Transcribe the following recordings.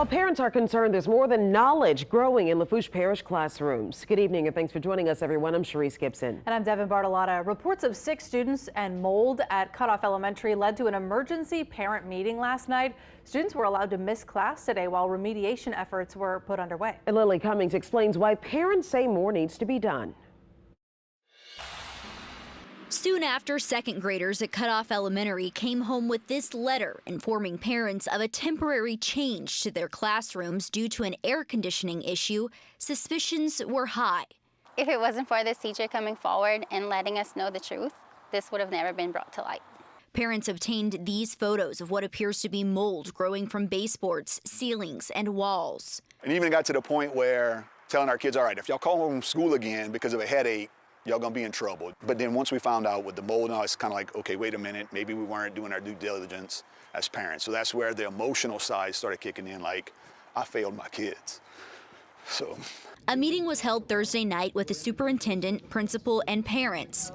While parents are concerned, there's more than knowledge growing in Lafourche Parish classrooms. Good evening and thanks for joining us, everyone. I'm Sharice Gibson. And I'm Devin Bartolotta. Reports of sick students and mold at Cutoff Elementary led to an emergency parent meeting last night. Students were allowed to miss class today while remediation efforts were put underway. And Lily Cummings explains why parents say more needs to be done. Soon after, second graders at Cutoff Elementary came home with this letter informing parents of a temporary change to their classrooms due to an air conditioning issue. Suspicions were high. If it wasn't for this teacher coming forward and letting us know the truth, this would have never been brought to light. Parents obtained these photos of what appears to be mold growing from baseboards, ceilings, and walls. And even got to the point where telling our kids, all right, if y'all call home from school again because of a headache, y'all gonna be in trouble. But then once we found out with the mold, now it's kind of like, okay, wait a minute, maybe we weren't doing our due diligence as parents. So that's where the emotional side started kicking in, like, I failed my kids. So. A meeting was held Thursday night with the superintendent, principal, and parents.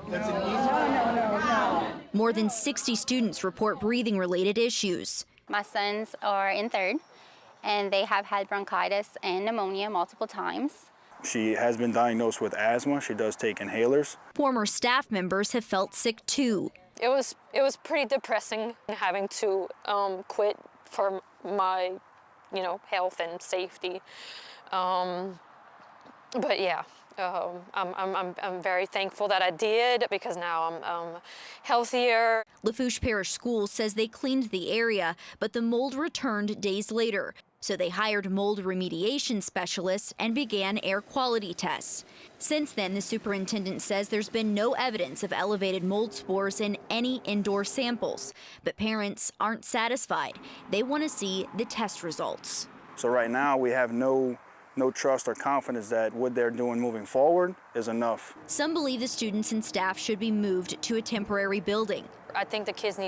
More than 60 students report breathing-related issues. My sons are in third, and they have had bronchitis and pneumonia multiple times. She has been diagnosed with asthma. She does take inhalers. Former staff members have felt sick too. It was pretty depressing having to quit for my, health and safety. But yeah, I'm very thankful that I did because now I'm healthier. Lafourche Parish Schools says they cleaned the area, but the mold returned days later. So they hired mold remediation specialists and began air quality tests. Since then, the superintendent says there's been no evidence of elevated mold spores in any indoor samples. But parents aren't satisfied. They want to see the test results. So right now we have no trust or confidence that what they're doing moving forward is enough. Some believe the students and staff should be moved to a temporary building. I think the kids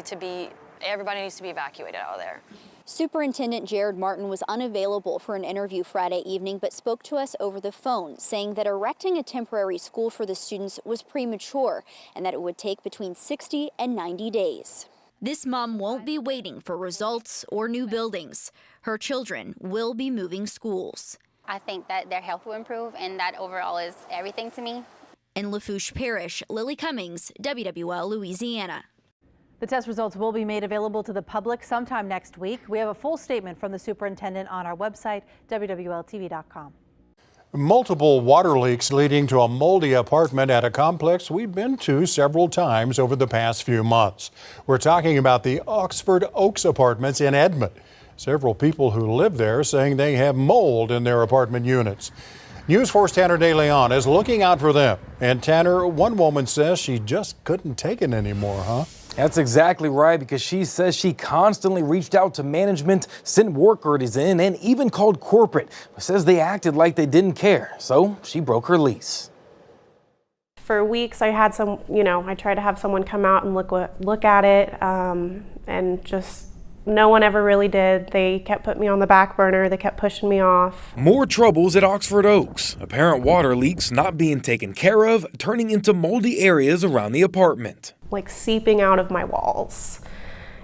everybody needs to be evacuated out of there. Superintendent Jared Martin was unavailable for an interview Friday evening, but spoke to us over the phone, saying that erecting a temporary school for the students was premature and that it would take between 60 and 90 days. This mom won't be waiting for results or new buildings. Her children will be moving schools. I think that their health will improve, and that overall is everything to me. In Lafourche Parish, Lily Cummings, WWL Louisiana. the test results will be made available to the public sometime next week. We have a full statement from the superintendent on our website, WWLTV.com. Multiple water leaks leading to a moldy apartment at a complex we've been to several times over the past few months. We're talking about the Oxford Oaks apartments in Edmond. Several people who live there saying they have mold in their apartment units. News 4's Tanner De Leon is looking out for them. And Tanner, one woman says she just couldn't take it anymore, huh? That's exactly right, because she says she constantly reached out to management, sent workers in, and even called corporate, but says they acted like they didn't care. So she broke her lease. For weeks, I had I tried to have someone come out and look at it, and just no one ever really did. They kept putting me on the back burner. They kept pushing me off. More troubles at Oxford Oaks. Apparent water leaks not being taken care of, turning into moldy areas around the apartment. Like seeping out of my walls,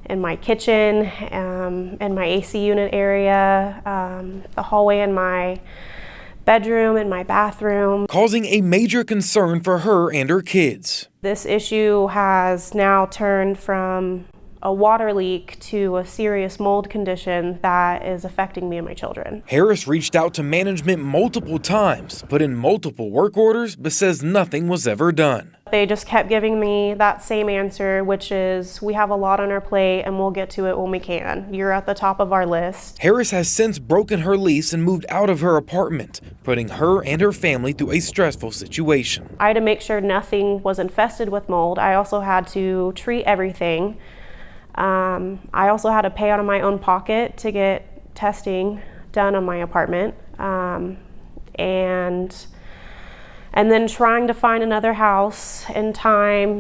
in my kitchen, in my AC unit area, the hallway in my bedroom, in my bathroom. Causing a major concern for her and her kids. This issue has now turned from a water leak to a serious mold condition that is affecting me and my children. Harris reached out to management multiple times, put in multiple work orders, but says nothing was ever done. They just kept giving me that same answer, which is, we have a lot on our plate and we'll get to it when we can. You're at the top of our list. Harris has since broken her lease and moved out of her apartment, putting her and her family through a stressful situation. I had to make sure nothing was infested with mold. I also had to treat everything. I also had to pay out of my own pocket to get testing done on my apartment, and then trying to find another house in time.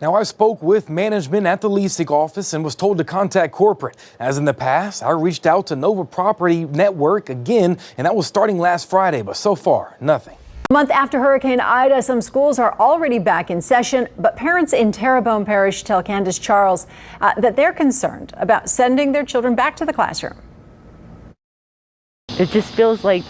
Now, I spoke with management at the leasing office and was told to contact corporate. As in the past, I reached out to Nova Property Network again, and that was starting last Friday, but so far, nothing. A month after Hurricane Ida, some schools are already back in session, but parents in Terrebonne Parish tell Candace Charles that they're concerned about sending their children back to the classroom. It just feels like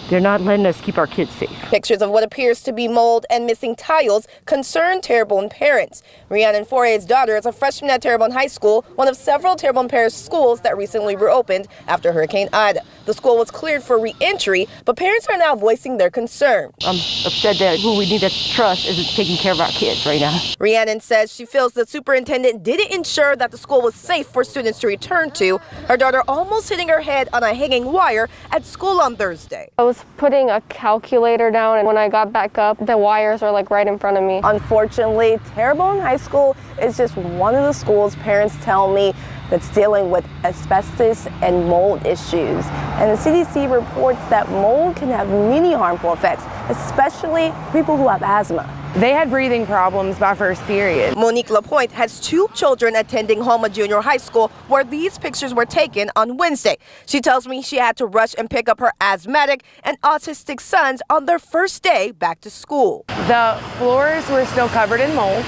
they're not letting us keep our kids safe. Pictures of what appears to be mold and missing tiles concern Terrebonne parents. Rhiannon Foray's daughter is a freshman at Terrebonne High School, one of several Terrebonne Parish schools that recently reopened after Hurricane Ida. The school was cleared for re-entry, but parents are now voicing their concern. I'm upset that who we need to trust isn't taking care of our kids right now. Rhiannon says she feels the superintendent didn't ensure that the school was safe for students to return to. Her daughter almost hitting her head on a hanging wire at school on Thursday. I was putting a calculator down, and when I got back up, the wires are like right in front of me. Unfortunately, Terrebonne High School is just one of the schools parents tell me that's dealing with asbestos and mold issues. And the CDC reports that mold can have many harmful effects, especially people who have asthma. They had breathing problems by first period. Monique Lapointe has 2 children attending Homa Junior High School where these pictures were taken on Wednesday. She tells me she had to rush and pick up her asthmatic and autistic sons on their first day back to school. The floors were still covered in mold.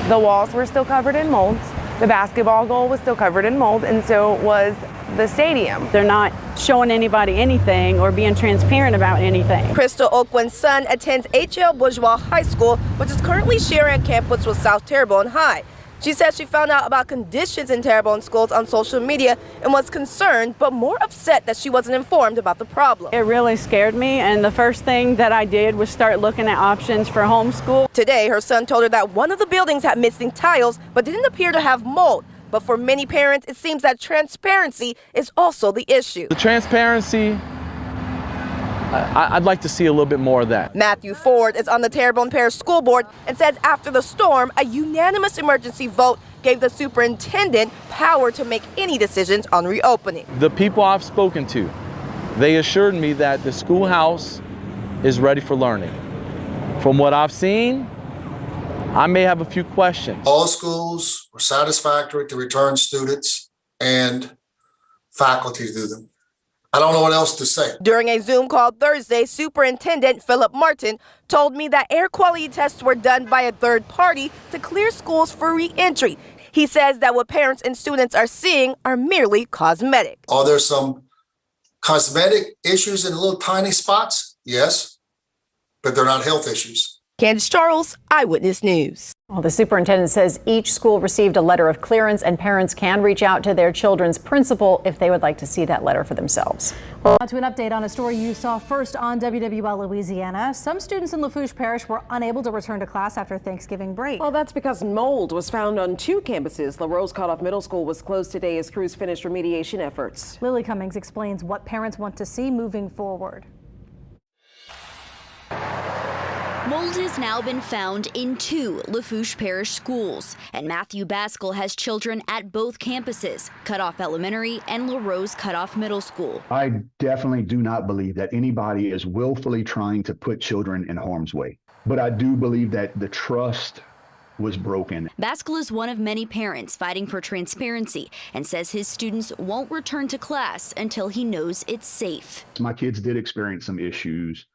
The walls were still covered in mold. The basketball goal was still covered in mold, and so was the stadium. They're not showing anybody anything or being transparent about anything. Crystal Oakland's son attends H.L. Bourgeois High School, which is currently sharing a campus with South Terrebonne High. She says she found out about conditions in Terrebonne schools on social media and was concerned, but more upset that she wasn't informed about the problem. It really scared me, and the first thing that I did was start looking at options for homeschool. Today, her son told her that one of the buildings had missing tiles, but didn't appear to have mold. But for many parents, it seems that transparency is also the issue. The transparency, I'd like to see a little bit more of that. Matthew Ford is on the Terrebonne Parish School Board and says after the storm, a unanimous emergency vote gave the superintendent power to make any decisions on reopening. The people I've spoken to, they assured me that the schoolhouse is ready for learning. From what I've seen, I may have a few questions. All schools were satisfactory to return students and faculty to them. I don't know what else to say. During a Zoom call Thursday, Superintendent Philip Martin told me that air quality tests were done by a third party to clear schools for re-entry. He says that what parents and students are seeing are merely cosmetic. Are there some cosmetic issues in little tiny spots? Yes, but they're not health issues. Candace Charles, Eyewitness News. Well, the superintendent says each school received a letter of clearance, and parents can reach out to their children's principal if they would like to see that letter for themselves. Well, on to an update on a story you saw first on WWL Louisiana. Some students in Lafourche Parish were unable to return to class after Thanksgiving break. Well, that's because mold was found on 2 campuses. LaRose Cutoff Middle School was closed today as crews finished remediation efforts. Lily Cummings explains what parents want to see moving forward. Mold has now been found in 2 Lafourche Parish schools, and Matthew Baskell has children at both campuses, Cutoff Elementary and LaRose Cutoff Middle School. I definitely do not believe that anybody is willfully trying to put children in harm's way, but I do believe that the trust was broken. Baskell is one of many parents fighting for transparency and says his students won't return to class until he knows it's safe. My kids did experience some issues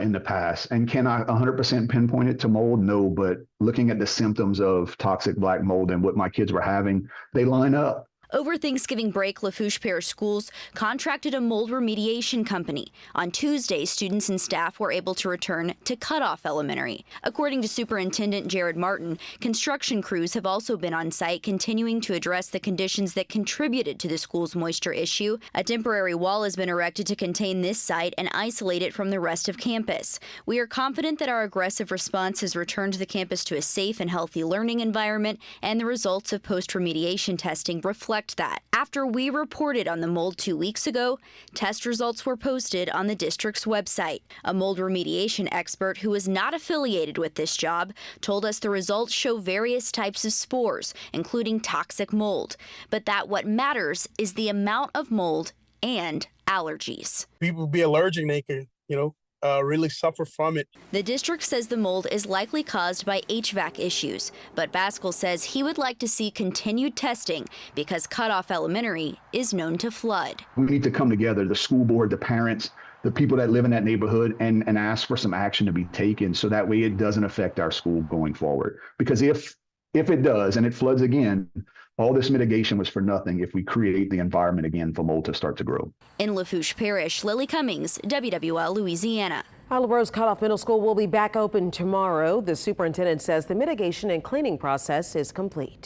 in the past. And can I 100% pinpoint it to mold? No, but looking at the symptoms of toxic black mold and what my kids were having, they line up. Over Thanksgiving break, Lafourche Parish Schools contracted a mold remediation company. On Tuesday, students and staff were able to return to Cutoff Elementary. According to Superintendent Jared Martin, construction crews have also been on site continuing to address the conditions that contributed to the school's moisture issue. A temporary wall has been erected to contain this site and isolate it from the rest of campus. We are confident that our aggressive response has returned the campus to a safe and healthy learning environment, and the results of post-remediation testing reflect that. After we reported on the mold 2 weeks ago, test results were posted on the district's website. A mold remediation expert who is not affiliated with this job told us the results show various types of spores, including toxic mold, but that what matters is the amount of mold and allergies. People be allergic, they can, really suffer from it. The district says the mold is likely caused by HVAC issues, but Baskell says he would like to see continued testing because Cutoff Elementary is known to flood. We need to come together, the school board, the parents, the people that live in that neighborhood, and ask for some action to be taken so that way it doesn't affect our school going forward. Because if it does and it floods again, all this mitigation was for nothing if we create the environment again for mold to start to grow. In Lafourche Parish, Lily Cummings, WWL Louisiana. Isla Rose Cutoff Middle School will be back open tomorrow. The superintendent says the mitigation and cleaning process is complete.